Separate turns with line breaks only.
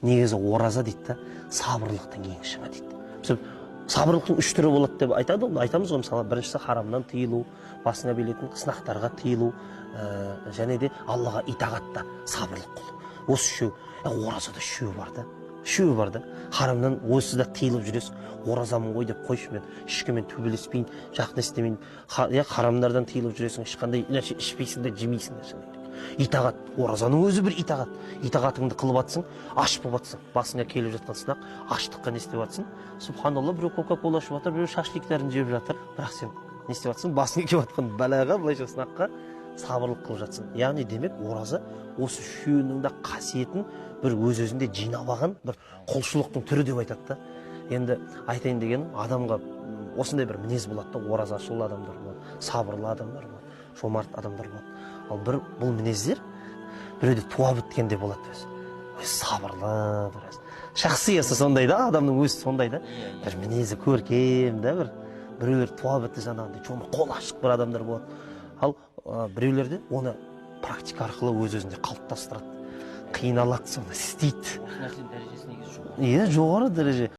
негізі ораза дейді да, сабырлықтың ең шыңы дейді. Сабырлықтың үш түрі болады деп айтамыз ғой. Мысалы, біріншісі харамнан тыйылу, басыңа келетін сынақтарға тыйылу, және де Аллаға итағатта сабырлық қылу. Осы үшеу. Оразада үшеу бар да. Үшеу бар да. Харамнан ойсызда тыйылып жүресің. Оразамын ғой деп қойшы, мен ешкіммен төбелеспейін, жақын істемейін. Харамдардан тыйылып жүресің, ешқандай нәрсе ішпейсің де, жемейсің де. Итағат, оразаның өзі бір итағат. Итағатыңды қылып атсың, аш болып атсың. Басыңа келіп жатқан сынақ, аштыққа не істеп атсың? Субханалла, біреу кока-кола ішіп жатыр, біреу шашликтарын жеп жатыр. Бірақ сен не істеп атсың? Басыңа келіп жатқан балаға, былайша сынаққа сабырлық қылып жатсың. Яғни демек, ораза осы үшеуінің де қасиетін бір өз-өзінде жинап алған бір құлшылықтың түрі деп айтады да. Енді айтайын дегенім, адамға осындай бір мінез болады да, оразашыл адамдар болады, сабырлы адамдар болады, жомарт адамдар болады. Ал бұл мінездер біреуде туа біткенде болады өзі. Сабырлы, шахсиясы сондай да, адамның өзі сондай да. Бір мінезі көркем да, біреулер туа бітті жаңағындай, жомарт, қол ашық бір адамдар болады. Ал біреулерде оны практика арқылы өз-өзінде қалыптастырады. Қиналады, соны істейді.
Осы нәрсенің дәрежесі негізі жоғары.
Жоғары дәреже.